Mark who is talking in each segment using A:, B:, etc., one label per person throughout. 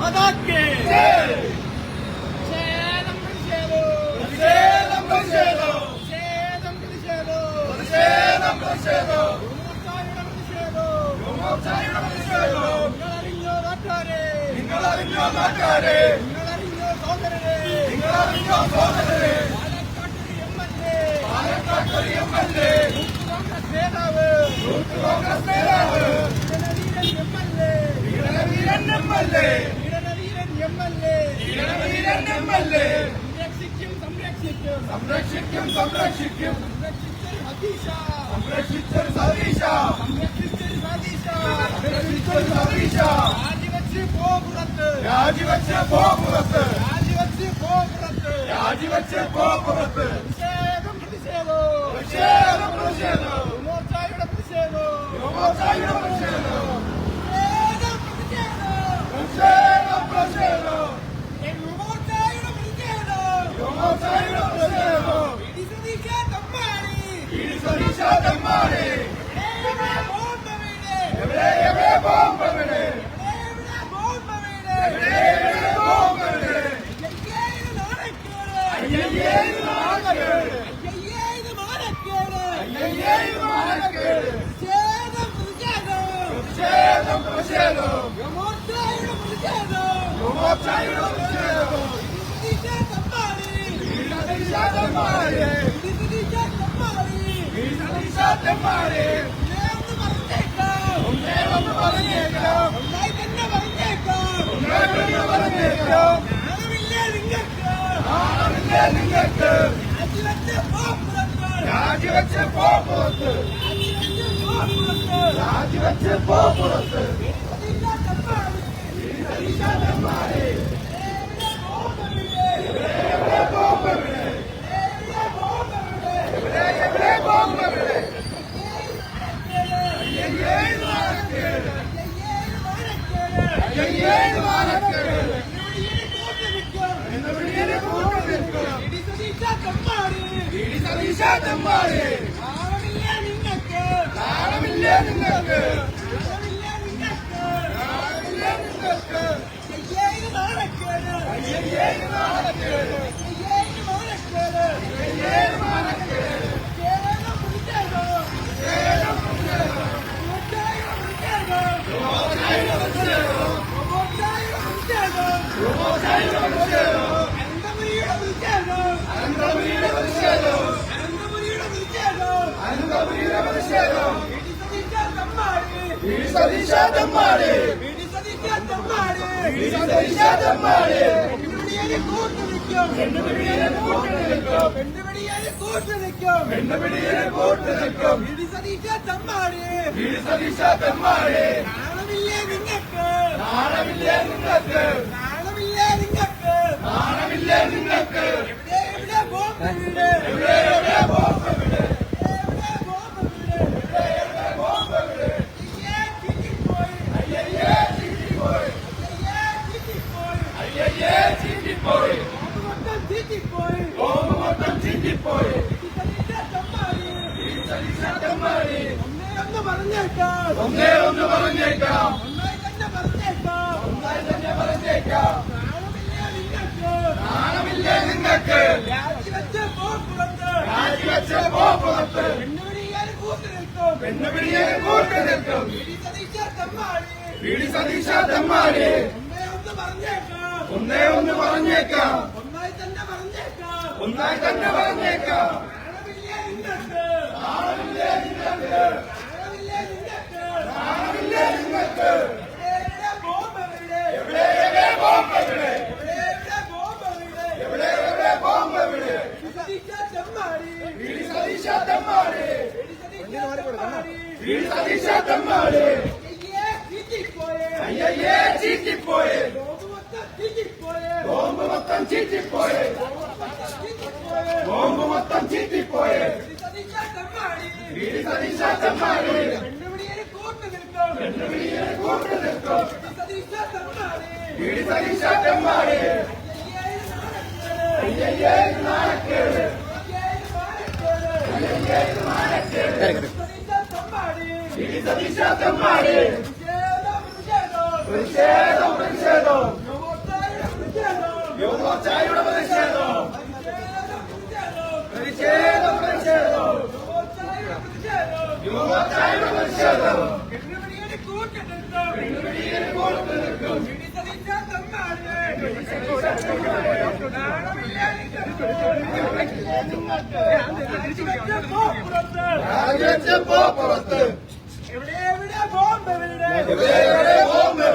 A: മാതാക്ക്
B: നിങ്ങളറിഞ്ഞോ നാട്ടുകാരെ, നിങ്ങളറിഞ്ഞോ സോദരരെ, പാലക്കാട്ടൊരു MLA, youth Congress നേതാവ്, വീരവീരൻ MLA, സംരക്ഷിക്കും സംരക്ഷിച്ചൊരു സതീശ, രാജിവെച്ച് പോ പുറത്ത്. രാജിവെച്ച് പോ പുറത്ത്. ഒന്നേ പറഞ്ഞേക്കാം. നാണമില്ലേ നിങ്ങൾക്ക്? രാജിവെച്ച് പോ പുറത്ത്. പെണ്ണുപിടിയെ കൂട്ടു നിൽക്കും. സതീശ തെമ്മാടി. ഒന്നേ പറഞ്ഞേക്കാം. ഒന്നായി തന്നെ പറഞ്ഞേക്കാം. നാണമില്ലേ നിങ്ങൾക്ക്? അയ്യേ ചീറ്റിപ്പോയെ. ബോംബ് മൊത്തം ചീറ്റിപ്പോയെ. സതീശ തെമ്മാടി. സതീശ തെമ്മാടി. അയ്യേ നാണക്കേട്. സതീശ തെമ്മാടി. പ്രതിഷേധം. യുവമോർച്ചയുടെ പ്രതിഷേധം പ്രതിഷേധം പ്രതിഷേധം യുവമോർച്ചയുടെ പ്രതിഷേധം പുറത്ത് എവിടെ ബോംബ് എവിടെ ബോംബ്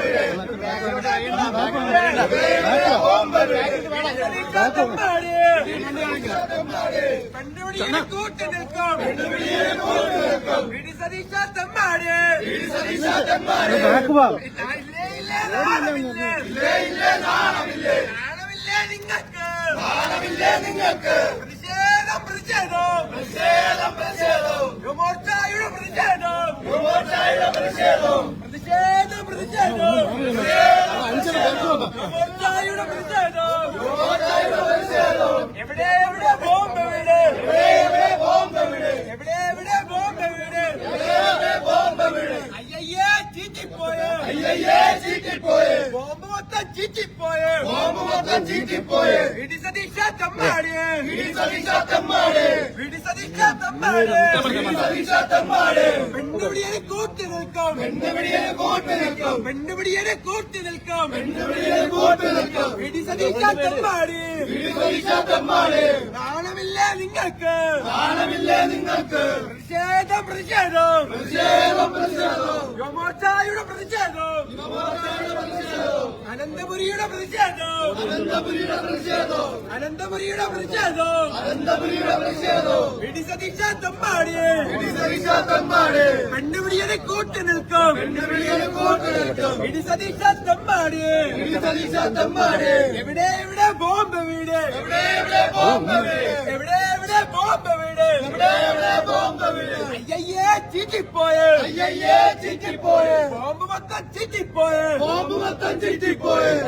B: എവിടെ കൂട്ടി നിൽക്കും നിങ്ങൾക്ക് പ്രതിഷേധം പ്രതിഷേധം പ്രതിഷേധം പ്രതിഷേധം യുവമോർച്ചയുടെ പ്രതിഷേധം യുവമോർച്ചയുടെ പ്രതിഷേധം പ്രതിഷേധം പ്രതിഷേധം യുവമോർച്ചയുടെ പ്രതിഷേധം യുവമോർച്ചയുടെ പ്രതിഷേധം എവിടെ ബോംബ് എവിടെ ബോംബ് എവിടെ ബോംബ് എവിടെ ബോംബ് എവിടെ അയ്യയ്യേ ചീറ്റിപ്പോയെ ബോംബ് മൊത്തം ചീറ്റിപ്പോയെ സതീശ തമ്മാടിയെ പെണ്ണുപിടിയെ കൂട്ടി നിൽക്കാം പെണ്ണുപിടിയെ കൂട്ടി നിൽക്കാം സതീശ തമ്മാടി നാണമില്ല നിങ്ങൾക്ക് പ്രതിഷേധം യുവമോർച്ചയുടെ പ്രതിഷേധം അനന്തപുരിയുടെ പ്രതിഷേധം സതീശ തമ്മാടി പെണ്ണുപിടിയെ കൂട്ടി നിൽക്കും സതീശ തമ്മാടി എവിടെ ബോംബ് വീട് എവിടെ ബോംബ് വീട് അയ്യയ്യേ ചീറ്റിപ്പോയെ ബോംബ് മൊത്തം ചീറ്റിപ്പോയെ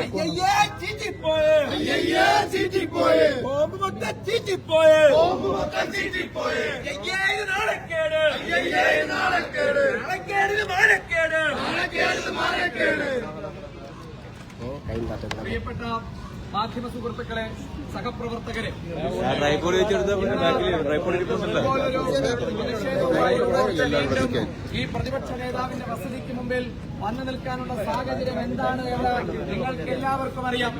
B: അയ്യയ്യേ ചീറ്റിപ്പോയെ ബോംബ് മൊത്തം ചീറ്റിപ്പോയെ അയ്യേ ഇത് നാണക്കേട് പ്രിയപ്പെട്ട മാധ്യമ സുഹൃത്തുക്കളെ, സഹപ്രവർത്തകരെ, ഈ പ്രതിപക്ഷ നേതാവിന്റെ വസതിക്ക് മുമ്പിൽ വന്നു നിൽക്കാനുള്ള സാഹചര്യം എന്താണ് എന്ന് നിങ്ങൾക്ക് എല്ലാവർക്കും അറിയാം.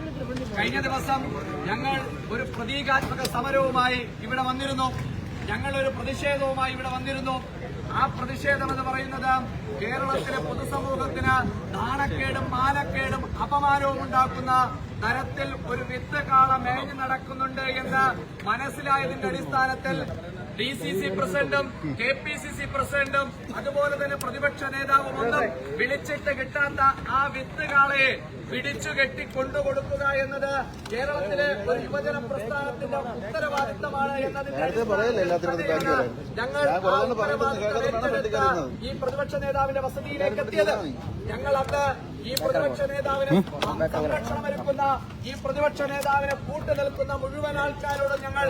B: കഴിഞ്ഞ ദിവസം ഞങ്ങൾ ഒരു പ്രതീകാത്മക സമരവുമായി ഇവിടെ വന്നിരുന്നു. ഞങ്ങൾ ഒരു പ്രതിഷേധവുമായി ഇവിടെ വന്നിരുന്നു. ആ പ്രതിഷേധം എന്ന് പറയുന്നത് കേരളത്തിലെ പൊതുസമൂഹത്തിന് നാണക്കേടും മാനക്കേടും അപമാനവും ഉണ്ടാക്കുന്ന തരത്തിൽ ഒരു വിത്ത് കാള മേഞ്ഞു നടക്കുന്നുണ്ട് എന്ന് മനസ്സിലായതിന്റെ അടിസ്ഥാനത്തിൽ DCC പ്രസിഡന്റും KPCC പ്രസിഡന്റും അതുപോലെ തന്നെ പ്രതിപക്ഷ നേതാവും ഒന്നും വിളിച്ചിട്ട് കിട്ടാത്ത ആ വിത്തുകാളയെ പിടിച്ചു കെട്ടി കൊണ്ടുകൊടുക്കുക എന്നത് കേരളത്തിലെ ഒരു യുവജന പ്രസ്ഥാനത്തിന്റെ ഉത്തരവാദിത്തമാണ് എന്നതിന്റെ ഞങ്ങൾ ഈ പ്രതിപക്ഷ നേതാവിന്റെ വസതിയിലേക്ക് എത്തിയത്. ഞങ്ങൾ അന്ന് ഈ പ്രതിപക്ഷ നേതാവിന് സംരക്ഷണമൊരുക്കുന്ന ഈ പ്രതിപക്ഷ നേതാവിനെ കൂട്ടുനിൽക്കുന്ന മുഴുവൻ ആൾക്കാരോട് ഞങ്ങൾ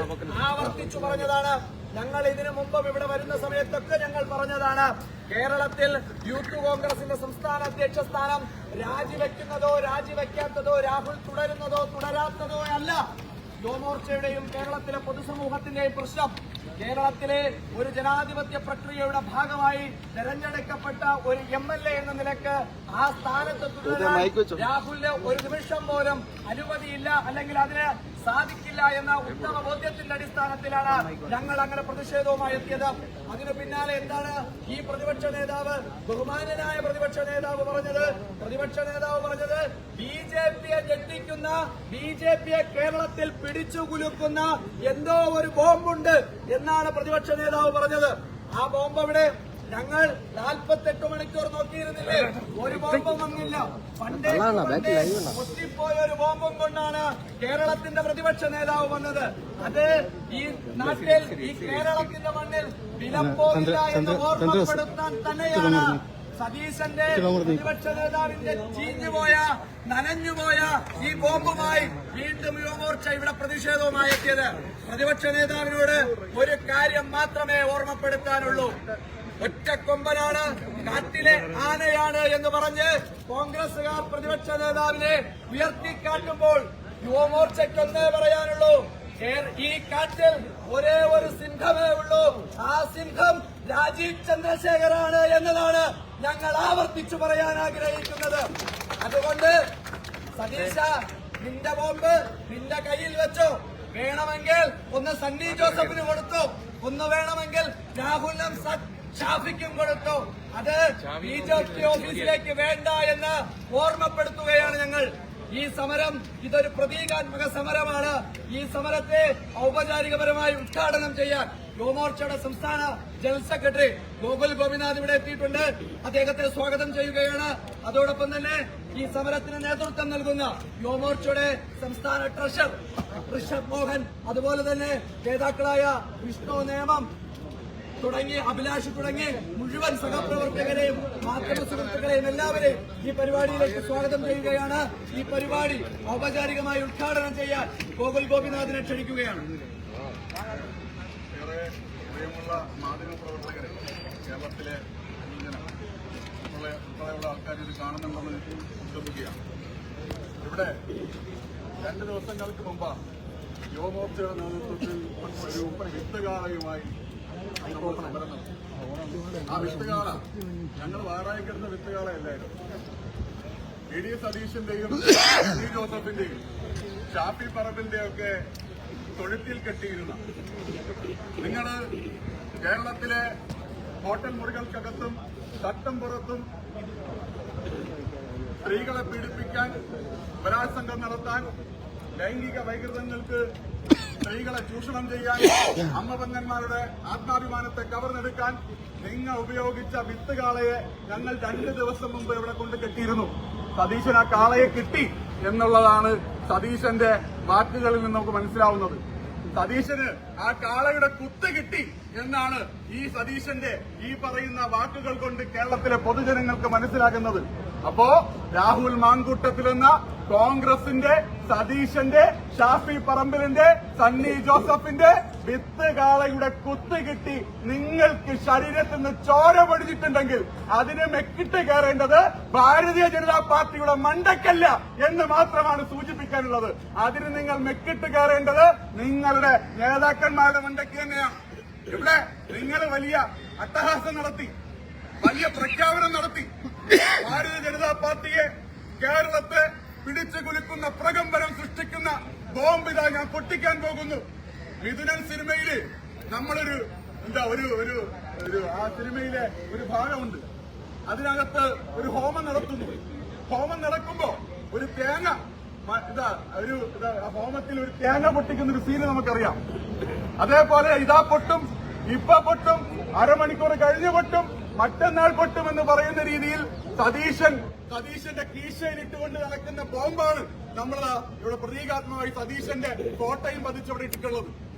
B: ആവർത്തിച്ചു പറഞ്ഞതാണ്. ഞങ്ങൾ ഇതിനു മുമ്പും ഇവിടെ വരുന്ന സമയത്തൊക്കെ ഞങ്ങൾ പറഞ്ഞതാണ്, കേരളത്തിൽ യൂത്ത് കോൺഗ്രസിന്റെ സംസ്ഥാന അധ്യക്ഷ സ്ഥാനം രാജിവെക്കുന്നതോ രാജിവെക്കാത്തതോ രാഹുൽ തുടരുന്നതോ തുടരാത്തതോ അല്ല യുവമോർച്ചയുടെയും കേരളത്തിലെ പൊതുസമൂഹത്തിന്റെയും പ്രശ്നം. കേരളത്തിലെ ഒരു ജനാധിപത്യ പ്രക്രിയയുടെ ഭാഗമായി തെരഞ്ഞെടുക്കപ്പെട്ട ഒരു MLA എന്ന നിലക്ക് ആ സ്ഥാനത്ത് തുടരാൻ രാഹുലിന് ഒരു നിമിഷം പോലും അനുമതിയില്ല, അല്ലെങ്കിൽ അതിന് സാധിക്കില്ല എന്ന ഉത്തമ ബോധ്യത്തിന്റെ അടിസ്ഥാനത്തിലാണ് ഞങ്ങൾ അങ്ങനെ പ്രതിഷേധവുമായി എത്തിയത്. അതിനു പിന്നാലെ എന്താണ് ഈ പ്രതിപക്ഷ നേതാവ്, ബഹുമാനനായ പ്രതിപക്ഷ നേതാവ് പറഞ്ഞത്? BJPയെ ഞെട്ടിക്കുന്ന, BJPയെ കേരളത്തിൽ പിടിച്ചുകുലുക്കുന്ന എന്തോ ഒരു ബോംബുണ്ട് എന്നാണ് പ്രതിപക്ഷ നേതാവ് പറഞ്ഞത്. ആ ബോംബ് എവിടെ? ഞങ്ങൾ 48 മണിക്കൂർ നോക്കിയിരുന്നില്ലേ, ഒരു ബോംബും വന്നില്ല. പണ്ടേ പൊട്ടിപ്പോയ ഒരു ബോംബും കൊണ്ടാണ് കേരളത്തിന്റെ പ്രതിപക്ഷ നേതാവ് വന്നത്. അത് ഈ നാട്ടിൽ, ഈ കേരളത്തിന്റെ മണ്ണിൽ വിലപ്പോയില്ല എന്ന് ഓർമ്മപ്പെടുത്താൻ തന്നെയാണ് സതീശന്റെ പ്രതിപക്ഷ നേതാവിന്റെ ചീഞ്ഞുപോയ, നനഞ്ഞുപോയ ഈ ബോംബുമായി വീണ്ടും യുവമോർച്ച ഇവിടെ പ്രതിഷേധവുമായി എത്തിയത്. പ്രതിപക്ഷ നേതാവിനോട് ഒരു കാര്യം മാത്രമേ ഓർമ്മപ്പെടുത്താനുള്ളൂ. ഒറ്റക്കൊമ്പനാണ്, കാട്ടിലെ ആനയാണ് എന്ന് പറഞ്ഞ് കോൺഗ്രസുകാർ പ്രതിപക്ഷ നേതാവിനെ ഉയർത്തിക്കാട്ടുമ്പോൾ യുവമോർച്ചയ്ക്കൊന്നേ പറയാനുള്ളൂ. ഈ കാട്ടിൽ ഒരേ ഒരു സിംഹമേ ഉള്ളൂ. ആ സിംഹം രാജീവ് ചന്ദ്രശേഖറാണ് എന്നതാണ് ഞങ്ങൾ ആവർത്തിച്ചു പറയാൻ ആഗ്രഹിക്കുന്നത്. അതുകൊണ്ട് സതീശ, നിന്റെ ബോംബ് നിന്റെ കയ്യിൽ വെച്ചോ. വേണമെങ്കിൽ ഒന്ന് സണ്ണി ജോസഫിന് കൊടുത്തു, ഒന്ന് വേണമെങ്കിൽ രാഹുലിനും ഷാഫിക്കും കൊടുത്തു. അത് BJP ഓഫീസിലേക്ക് വേണ്ട എന്ന് ഓർമ്മപ്പെടുത്തുകയാണ് ഞങ്ങൾ. ഈ സമരം ഇതൊരു പ്രതീകാത്മക സമരമാണ്. ഈ സമരത്തെ ഔപചാരികപരമായി ഉദ്ഘാടനം ചെയ്യാൻ യുവമോർച്ചയുടെ സംസ്ഥാന ജനറൽ സെക്രട്ടറി ഗോകുൽ ഗോപിനാഥ് ഇവിടെ എത്തിയിട്ടുണ്ട്. അദ്ദേഹത്തെ സ്വാഗതം ചെയ്യുകയാണ്. അതോടൊപ്പം തന്നെ ഈ സമരത്തിന് നേതൃത്വം നൽകുന്ന യുവമോർച്ചയുടെ സംസ്ഥാന ട്രഷറർ ഋഷഭ് മോഹൻ, അതുപോലെ തന്നെ നേതാക്കളായ വിഷ്ണു നേമം തുടങ്ങി അഭിലാഷ് തുടങ്ങി മുഴുവൻ സഹപ്രവർത്തകരെയും മാധ്യമ സുഹൃത്തുക്കളെയും എല്ലാവരെയും ഈ പരിപാടിയിലേക്ക് സ്വാഗതം ചെയ്യുകയാണ്. ഈ പരിപാടി ഔപചാരികമായി ഉദ്ഘാടനം ചെയ്യാൻ ഗോകുൽ ഗോപിനാഥിനെ ക്ഷണിക്കുകയാണ്.
A: പ്രിയമുള്ള മാധ്യമപ്രവർത്തകരെ, കേരളത്തിലെ ഉൾപ്പെടെയുള്ള ആൾക്കാർ ഇത് കാണുന്നുണ്ടെന്ന് ശ്രദ്ധിക്കുകയാണ്. ഇവിടെ 2 ദിവസങ്ങൾക്ക് മുമ്പ് യുവമോർച്ചയുടെ നേതൃത്വത്തിൽ ഒരു വിത്തുകാളയുമായി സമരം. ആ വിത്തുകാള ഞങ്ങൾ വാടകയ്ക്കെടുത്ത വിത്തുകാളയല്ലായിരുന്നു. PD സതീശന്റെയും സി ജോസഫിന്റെയും ഷാഫി പറമ്പിന്റെയും ഒക്കെ തൊഴുത്തിൽ കെട്ടിയിരുന്ന, നിങ്ങള് കേരളത്തിലെ ഹോട്ടൽ മുറികൾക്കകത്തും തട്ടംപുറത്തും സ്ത്രീകളെ പീഡിപ്പിക്കാൻ, ബലാത്സംഗം നടത്താൻ, ലൈംഗിക വൈകൃതങ്ങൾക്ക് സ്ത്രീകളെ ചൂഷണം ചെയ്യാൻ, അമ്മപെങ്ങന്മാരുടെ ആത്മാഭിമാനത്തെ കവർന്നെടുക്കാൻ നിങ്ങൾ ഉപയോഗിച്ച വിത്തുകാളയെ ഞങ്ങൾ 2 ദിവസം മുമ്പ് ഇവിടെ കൊണ്ട് കെട്ടിയിരുന്നു. സതീശൻ ആ കാളയെ കിട്ടി എന്നുള്ളതാണ് സതീശന്റെ വാക്കുകളിൽ നിന്ന് നമുക്ക് മനസ്സിലാവുന്നത്. സതീശന് ആ കാളയുടെ കുത്ത് കിട്ടി എന്നാണ് ഈ സതീശന്റെ ഈ പറയുന്ന വാക്കുകൾ കൊണ്ട് കേരളത്തിലെ പൊതുജനങ്ങൾക്ക് മനസ്സിലാകുന്നത്. അപ്പോ രാഹുൽ മാങ്കൂട്ടത്തിലെന്ന കോൺഗ്രസിന്റെ, സതീശന്റെ, ഷാഫി പറമ്പിലിന്റെ, സണ്ണി ജോസഫിന്റെ വിത്തുകാളയുടെ കുത്ത് കിട്ടി നിങ്ങൾക്ക് ശരീരത്തിൽ നിന്ന് ചോര പൊടിച്ചിട്ടുണ്ടെങ്കിൽ അതിന് മെക്കിട്ട് കയറേണ്ടത് ഭാരതീയ ജനതാ പാർട്ടിയുടെ മണ്ടക്കല്ല എന്ന് മാത്രമാണ് സൂചിപ്പിക്കാനുള്ളത്. അതിന് നിങ്ങൾ മെക്കിട്ട് കയറേണ്ടത് നിങ്ങളുടെ നേതാക്കന്മാരുടെ മണ്ടയ്ക്ക് തന്നെയാണ്. ഇവിടെ നിങ്ങൾ വലിയ അട്ടഹാസം നടത്തി, വലിയ പ്രഖ്യാപനം നടത്തി. ഭാരതീയ ജനതാ പാർട്ടിയെ കേരളത്തെ പിടിച്ചു കുലുക്കുന്ന, പ്രകമ്പനം സൃഷ്ടിക്കുന്ന ബോംബ് ഇതാ ഞാൻ പൊട്ടിക്കാൻ പോകുന്നു. മിഥുനൻ സിനിമയില് നമ്മളൊരു ആ സിനിമയിലെ ഒരു ഭാഗമുണ്ട്. അതിനകത്ത് ഒരു ഹോമം നടത്തുന്നു. ഹോമം നടക്കുമ്പോ ഒരു തേങ്ങ ഹോമത്തിൽ ഒരു തേങ്ങ പൊട്ടിക്കുന്ന ഒരു സീന് നമുക്കറിയാം. അതേപോലെ ഇതാ പൊട്ടും, ഇപ്പൊ പൊട്ടും, അരമണിക്കൂർ കഴിഞ്ഞ് പൊട്ടും, മറ്റന്നാൾ പൊട്ടും എന്ന് പറയുന്ന രീതിയിൽ സതീശന്റെ കീശയിൽ ഇട്ടുകൊണ്ട് നടക്കുന്ന ബോംബാണ് നമ്മൾ ഇവിടെ പ്രതീകാത്മകമായി സതീശന്റെ കോട്ടയും പതിച്ചവിടെ ഇട്ടിട്ടുള്ളത്.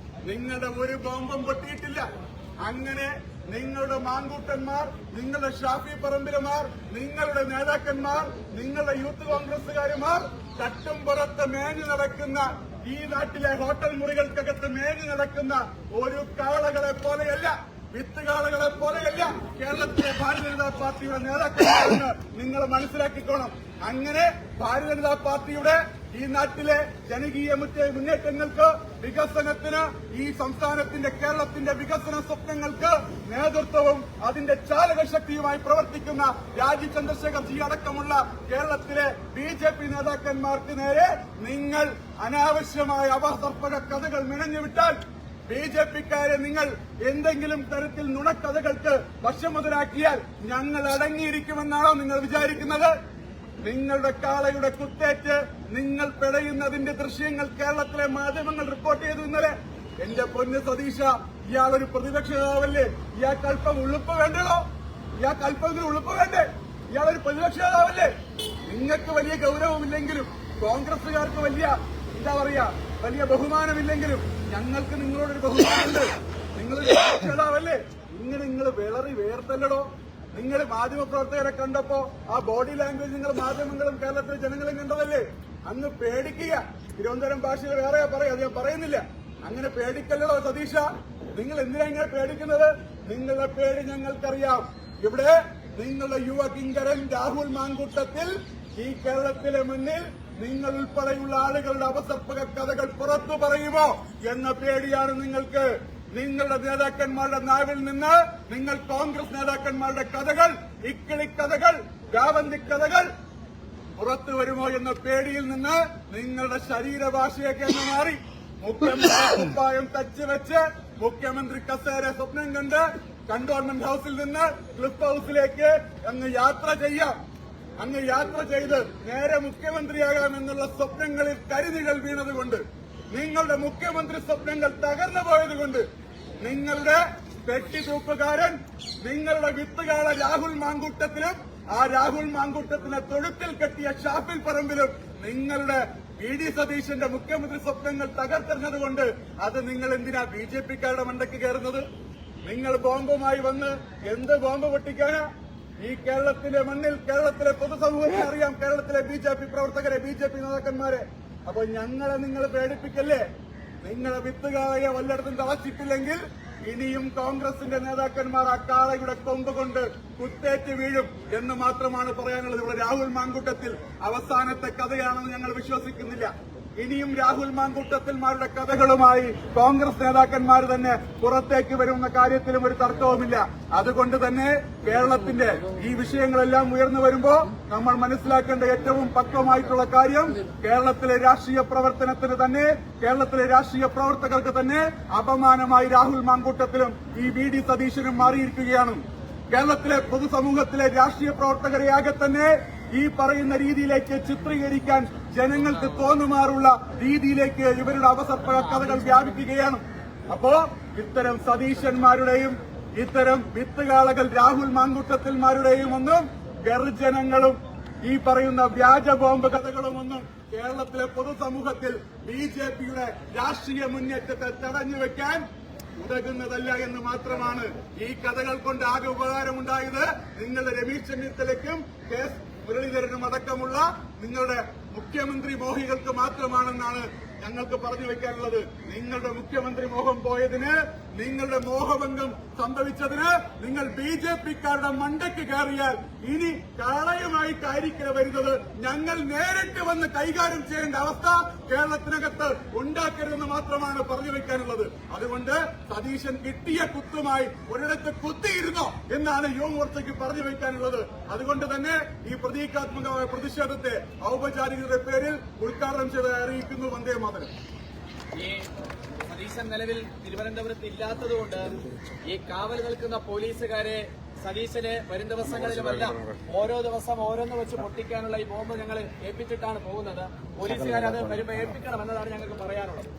A: നിങ്ങളുടെ ഒരു ബോംബും പൊട്ടിയിട്ടില്ല. അങ്ങനെ നിങ്ങളുടെ മാങ്കൂട്ടന്മാർ, നിങ്ങളുടെ ഷാഫി പറമ്പിലമാർ, നിങ്ങളുടെ നേതാക്കന്മാർ, നിങ്ങളുടെ യൂത്ത് കോൺഗ്രസുകാരുമാർ തട്ടും പുറത്ത് മേഞ്ഞു നടക്കുന്ന, ഈ നാട്ടിലെ ഹോട്ടൽ മുറികൾക്കകത്ത് മേഞ്ഞു നടക്കുന്ന ഒരു കാളകളെ പോലെയല്ല, വിത്തുകാളകളെ പോലെയല്ല കേരളത്തിലെ ഭാരതീയ ജനതാ പാർട്ടിയുടെ നേതാക്കളെന്ന് നിങ്ങൾ മനസ്സിലാക്കിക്കോണം. അങ്ങനെ ഭാരതീയ ജനതാ പാർട്ടിയുടെ ഈ നാട്ടിലെ ജനകീയ മുന്നേറ്റങ്ങൾക്ക്, വികസനത്തിന്, ഈ സംസ്ഥാനത്തിന്റെ, കേരളത്തിന്റെ വികസന സ്വപ്നങ്ങൾക്ക് നേതൃത്വവും അതിന്റെ ചാലകശക്തിയുമായി പ്രവർത്തിക്കുന്ന രാജീവ് ചന്ദ്രശേഖർ ജി അടക്കമുള്ള കേരളത്തിലെ BJP നേതാക്കന്മാർക്ക് നേരെ നിങ്ങൾ അനാവശ്യമായ അപസർപ്പക കഥകൾ മെനഞ്ഞുവിട്ടാൽ, BJPക്കാരെ നിങ്ങൾ എന്തെങ്കിലും തരത്തിൽ നുണക്കഥകൾക്ക് വശം മുതലാക്കിയാൽ ഞങ്ങൾ അടങ്ങിയിരിക്കുമെന്നാണോ നിങ്ങൾ വിചാരിക്കുന്നത്? നിങ്ങളുടെ കാളയുടെ കുത്തേറ്റ് നിങ്ങൾ പിടയുന്നതിന്റെ ദൃശ്യങ്ങൾ കേരളത്തിലെ മാധ്യമങ്ങൾ റിപ്പോർട്ട് ചെയ്തു ഇന്നലെ. എന്റെ പൊന്ന് സതീശ, ഇയാളൊരു പ്രതിപക്ഷ നേതാവല്ലേ? ഇയാൾക്ക് അല്പം ഉളുപ്പ് വേണ്ടോ? ഇയാൾക്ക് അല്പമെങ്കിലും ഉളുപ്പ് വേണ്ടേ? ഇയാളൊരു പ്രതിപക്ഷ നേതാവല്ലേ? നിങ്ങൾക്ക് വലിയ ഗൌരവമില്ലെങ്കിലും, കോൺഗ്രസുകാർക്ക് വലിയ വലിയ ബഹുമാനമില്ലെങ്കിലും ഞങ്ങൾക്ക് നിങ്ങളോടൊരു ബഹുമാനമുണ്ട്. നിങ്ങളൊരു നേതാവല്ലേ? നിങ്ങൾ വിളറി വേർത്തല്ലടോ. നിങ്ങൾ മാധ്യമപ്രവർത്തകരെ കണ്ടപ്പോ ആ ബോഡി ലാംഗ്വേജ് നിങ്ങൾ മാധ്യമങ്ങളും കേരളത്തിലെ ജനങ്ങളും കണ്ടതല്ലേ? അങ്ങ് പേടിക്കുക. തിരുവനന്തപുരം ഭാഷയിൽ വേറെ പറയാം, അത് ഞാൻ പറയുന്നില്ല. അങ്ങനെ പേടിക്കല്ലടോ സതീശ. നിങ്ങൾ എന്തിനാ ഇങ്ങനെ പേടിക്കുന്നത്? നിങ്ങളുടെ പേടി ഞങ്ങൾക്കറിയാം. ഇവിടെ നിങ്ങളുടെ യുവ കിങ്കരൻ രാഹുൽ മാങ്കൂട്ടത്തിൽ ഈ കേരളത്തിലെ മുന്നിൽ നിങ്ങൾ ഉൾപ്പെടെയുള്ള ആളുകളുടെ അപസർപ്പക കഥകൾ പുറത്തു പറയുമോ എന്ന പേടിയാണ് നിങ്ങൾക്ക്. നിങ്ങളുടെ നേതാക്കന്മാരുടെ നാവിൽ നിന്ന് നിങ്ങൾ കോൺഗ്രസ് നേതാക്കന്മാരുടെ കഥകൾ, ഇക്കിളി കഥകൾ, ഗാവന്തി കഥകൾ പുറത്തു വരുമോ എന്ന പേടിയിൽ നിന്ന് നിങ്ങളുടെ ശരീരഭാഷയൊക്കെ അങ്ങ് മാറി. മുഖ്യമന്ത്രി കുപ്പായം തച്ചുവെച്ച് മുഖ്യമന്ത്രി കസേര സ്വപ്നം കണ്ട് കണ്ടോൺമെന്റ് ഹൌസിൽ നിന്ന് ക്ലിഫ് ഹൌസിലേക്ക് അങ്ങ് യാത്ര ചെയ്യാം. അങ്ങ് യാത്ര ചെയ്ത് നേരെ മുഖ്യമന്ത്രിയാകാമെന്നുള്ള സ്വപ്നങ്ങളിൽ കരിനിഴൽ വീണതുകൊണ്ട്, നിങ്ങളുടെ മുഖ്യമന്ത്രി സ്വപ്നങ്ങൾ തകർന്നു പോയതുകൊണ്ട്, നിങ്ങളുടെ പെട്ടിത്തൂക്കുകാരൻ, നിങ്ങളുടെ വിത്തുകാള രാഹുൽ മാങ്കൂട്ടത്തിലും ആ രാഹുൽ മാങ്കൂട്ടത്തിനെ തൊഴുത്തിൽ കെട്ടിയ ഷാഫിൽ പറമ്പിലും നിങ്ങളുടെ വി ഡി സതീശന്റെ മുഖ്യമന്ത്രി സ്വപ്നങ്ങൾ തകർത്തെറിഞ്ഞതുകൊണ്ട് അത് നിങ്ങൾ എന്തിനാ ബിജെപിക്കാരുടെ മണ്ടയ്ക്ക് കയറുന്നത്? നിങ്ങൾ ബോംബുമായി വന്ന് എന്ത് ബോംബ് പൊട്ടിക്കാനാ? ഈ കേരളത്തിലെ മണ്ണിൽ കേരളത്തിലെ പൊതുസമൂഹത്തെ അറിയാം, കേരളത്തിലെ ബിജെപി പ്രവർത്തകരെ, ബിജെപി നേതാക്കന്മാരെ. അപ്പൊ ഞങ്ങളെ നിങ്ങൾ പേടിപ്പിക്കല്ലേ? നിങ്ങളെ വിത്തുകാളയെ വല്ലയിടത്തും തളച്ചിട്ടില്ലെങ്കിൽ ഇനിയും കോൺഗ്രസിന്റെ നേതാക്കന്മാർ ആ കാളയുടെ കൊമ്പ് കൊണ്ട് കുത്തേറ്റ് വീഴും എന്ന് മാത്രമാണ് പറയാനുള്ളത്. ഇവിടെ രാഹുൽ മാങ്കൂട്ടത്തിൽ അവസാനത്തെ കഥയാണെന്ന് ഞങ്ങൾ വിശ്വസിക്കുന്നില്ല. ഇനിയും രാഹുൽ മാങ്കൂട്ടത്തിൽമാരുടെ കഥകളുമായി കോൺഗ്രസ് നേതാക്കന്മാർ തന്നെ പുറത്തേക്ക് വരുന്ന കാര്യത്തിലും ഒരു തർക്കവുമില്ല. അതുകൊണ്ട് തന്നെ കേരളത്തിന്റെ ഈ വിഷയങ്ങളെല്ലാം ഉയർന്നു വരുമ്പോൾ നമ്മൾ മനസ്സിലാക്കേണ്ട ഏറ്റവും പക്വമായിട്ടുള്ള കാര്യം, കേരളത്തിലെ രാഷ്ട്രീയ പ്രവർത്തനത്തിന് തന്നെ, കേരളത്തിലെ രാഷ്ട്രീയ പ്രവർത്തകർക്ക് തന്നെ അപമാനമായി രാഹുൽ മാങ്കൂട്ടത്തിലും ഈ വി ഡി സതീശനും മാറിയിരിക്കുകയാണ്. കേരളത്തിലെ പൊതുസമൂഹത്തിലെ രാഷ്ട്രീയ പ്രവർത്തകരെയാകെ തന്നെ ഈ പറയുന്ന രീതിയിലേക്ക് ചിത്രീകരിക്കാൻ ജനങ്ങൾക്ക് തോന്നുമാറുള്ള രീതിയിലേക്ക് ഇവരുടെ അവസർപ്പക കഥകൾ വ്യാപിക്കുകയാണ്. അപ്പോ ഇത്തരം സതീശന്മാരുടെയും ഇത്തരം വിത്തുകാളകൾ രാഹുൽ മാങ്കൂട്ടത്തിൽമാരുടെയും ഒന്നും ഗർജനങ്ങളും ഈ പറയുന്ന വ്യാജ ബോംബ് കഥകളുമൊന്നും കേരളത്തിലെ പൊതുസമൂഹത്തിൽ ബിജെപിയുടെ രാഷ്ട്രീയ മുന്നേറ്റത്തെ തടഞ്ഞുവെക്കാൻ ഉതകുന്നതല്ല എന്ന് മാത്രമാണ്. ഈ കഥകൾ കൊണ്ട് ആകെ ഉപകാരമുണ്ടായത് നിങ്ങളുടെ രമേശ് ചെന്നിത്തലയ്ക്കും കെ.എസ്. മുരളീധരനും അടക്കമുള്ള നിങ്ങളുടെ മുഖ്യമന്ത്രി മോഹികൾക്ക് മാത്രമാണെന്നാണ് ഞങ്ങൾക്ക് പറഞ്ഞു വെക്കാനുള്ളത്. നിങ്ങളുടെ മുഖ്യമന്ത്രി മോഹം പോയതിന്, നിങ്ങളുടെ മോഹഭംഗം സംഭവിച്ചതിന് നിങ്ങൾ ബിജെപിക്കാരുടെ മണ്ടയ്ക്ക് കയറിയാൽ ഇനി കാളയുമായിട്ടായിരിക്കില്ല വരുന്നത്. ഞങ്ങൾ നേരിട്ട് വന്ന് കൈകാര്യം ചെയ്യേണ്ട അവസ്ഥ കേരളത്തിനകത്ത് ഉണ്ടാക്കരുതെന്ന് മാത്രമാണ് പറഞ്ഞു വെക്കാനുള്ളത്. അതുകൊണ്ട് സതീശൻ കിട്ടിയ കുത്തുമായി ഒരിടത്ത് കുത്തിയിരുന്നോ എന്നാണ് യുവമോർച്ചയ്ക്ക് പറഞ്ഞു വെക്കാനുള്ളത്. അതുകൊണ്ട് തന്നെ ഈ പ്രതീകാത്മകമായ പ്രതിഷേധത്തെ ഔപചാരികതയുടെ പേരിൽ ഉദ്ഘാടനം ചെയ്ത് അറിയിക്കുന്നു. വന്ദേ മാതരം.
B: ഈ സതീശൻ നിലവിൽ തിരുവനന്തപുരത്ത് ഇല്ലാത്തതുകൊണ്ട് ഈ കാവൽ നിൽക്കുന്ന പോലീസുകാരെ സതീശന് വരും ദിവസങ്ങളിലുമെല്ലാം ഓരോ ദിവസം ഓരോന്ന് വെച്ച് പൊട്ടിക്കാനുള്ള ഈ ബോംബ് ഞങ്ങൾ ഏൽപ്പിച്ചിട്ടാണ് പോകുന്നത്. പോലീസുകാരത് വരുമ്പോൾ ഏൽപ്പിക്കണം എന്നതാണ് ഞങ്ങൾക്ക് പറയാനുള്ളത്.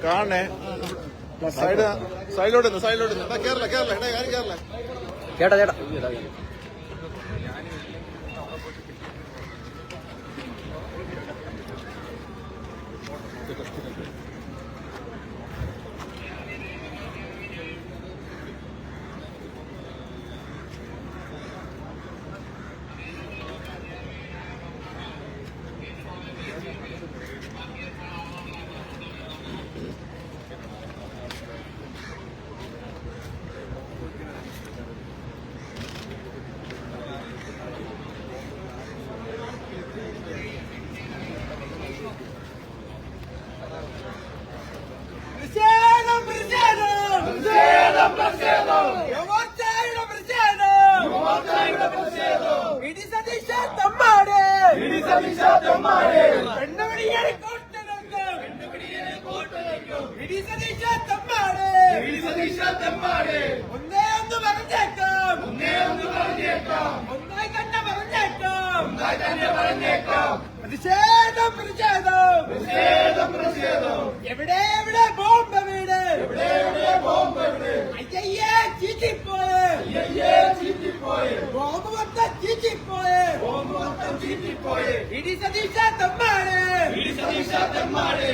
C: കാണേ സൈഡിലോട്ട് കേരള
D: ചേട്ടാ
B: എവിടെ ബോംബ് വീട്, അയ്യേ ചീറ്റിപ്പോയെ, ബോംബ് മൊത്തം ചീറ്റിപ്പോയെ, ഇടി സതീശ തെമ്മാട്, ഇടി സതീശ തെമ്മാട്,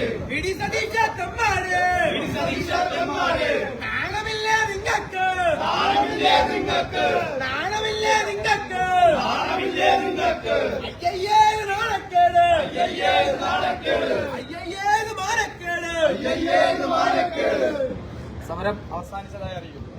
B: നാണമില്ലേ നിങ്ങൾക്ക്, നാണമില്ലേ നിങ്ങൾക്ക്, അയ്യേ നാണക്കേട്, അയ്യേ മാനക്കേട്. സമരം അവസാനിച്ചതായി അറിയിക്കുന്നു.